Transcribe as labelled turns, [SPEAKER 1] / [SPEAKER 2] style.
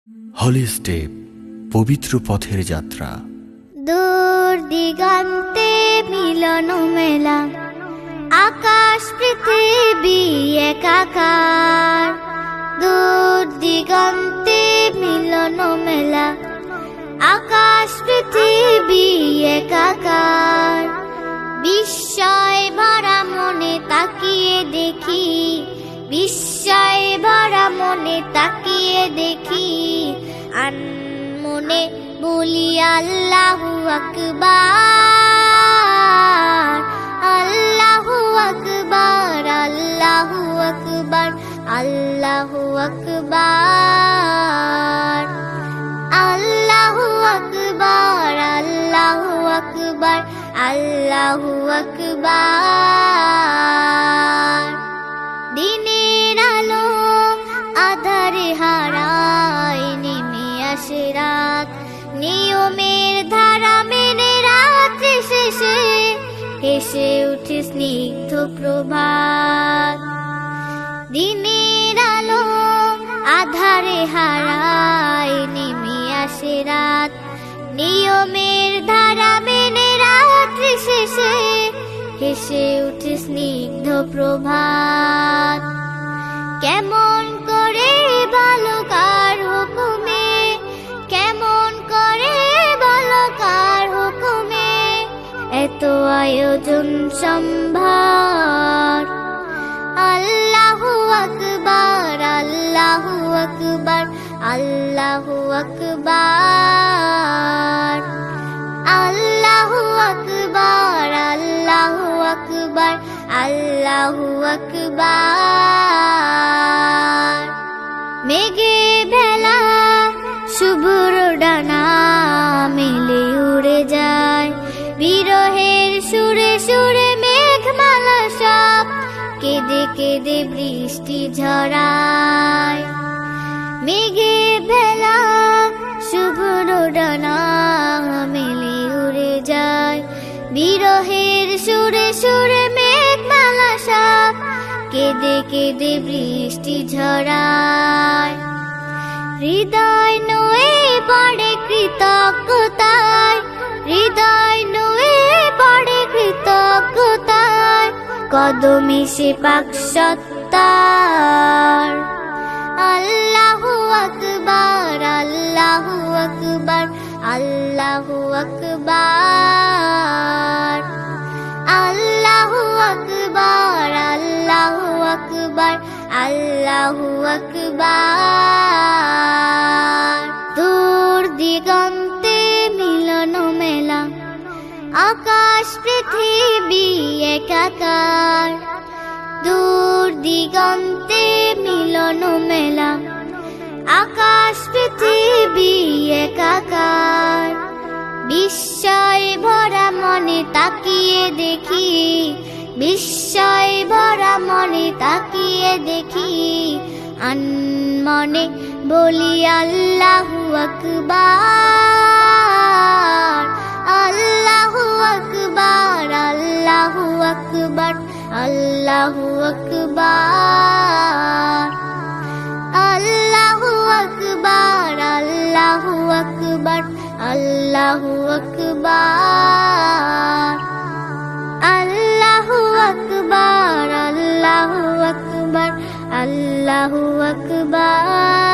[SPEAKER 1] হলি step, পবিত্র পথের যাত্রা।
[SPEAKER 2] দূর দিগন্তে মিলন মেলা, আকাশ পৃথিবী একাকার। দূর দিগন্তে মিলন মেলা, আকাশ পৃথিবী একাকার। বিস্ময় ভরা মনে তাকিয়ে দেখি, বিস্ময় ভরা মনে তাকিয়ে দেখি, আনমনে বলি আল্লাহু আকবার, আল্লাহু আকবার, আল্লাহু আকবার, আল্লাহু আকবার, আল্লাহু আকবার, আল্লাহু আকবার, আল্লাহু আকবার। দিনের আলো আধারে হারায়, নেমে আসে রাত, নিয়মের ধারা মেনে রাত্রি শেষে হেসে উঠে স্নিগ্ধ প্রভাত। দিনের আলো আধারে হারায়, নেমে আসে রাত, নিয়মের ধারা মেনে রাত্রি শেষে হেসে উঠে স্নিগ্ধ প্রভাত। কেমন করে বালকার হুকুমে, কেমন করে বালকার হুকুমে এত আয়োজন সম্ভার। আল্লাহু আকবার, আল্লাহু আকবার, আল্লাহু আকবার, আল্লাহু আকবার, আল্লাহু আকবার, আল্লাহু আকবার। মেঘে ভেলা শুভ্র ডানা মেলে উড়ে যায়, বিরহের সুরে সুরে মেঘমালা সব কেঁদে কেঁদে বৃষ্টি ঝরায়। মেঘে ভেলা শুভ্র ডানা মেলে উড়ে যায়, বিরহের সুরে সুরে মেঘমালা সব কেঁদে কেঁদে বৃষ্টি ঝরায়। হৃদয় নুয়ে পড়ে কৃতজ্ঞতায়, হৃদয় নুয়ে পড়ে কৃতজ্ঞতায়, কদমে সে পাক সত্তার। আল্লাহু আকবার, আল্লাহু আকবার, আল্লাহু আকবার, আল্লাহু আকবার, আল্লাহু আকবার, আল্লাহু আকবার। দূর দিগন্তে মিলন মেলা, আকাশ পৃথিবী একাকার। দূর দিগন্তে মিলন মেলা, আকাশ পৃথিবী একাকার। বিস্ময় ভরা মনে তাকিয়ে দেখি, বিস্ময় ভরা মনে তাকিয়ে দেখি, আনমনে বলি আল্লাহু আকবার, আল্লাহু আকবার, আল্লাহু আকবার, আল্লাহু আকবার, আল্লাহু আকবার, আল্লাহু আকবার, আল্লাহু আকবার, আল্লাহু আকবার, আল্লাহু আকবার, আল্লাহু আকবার।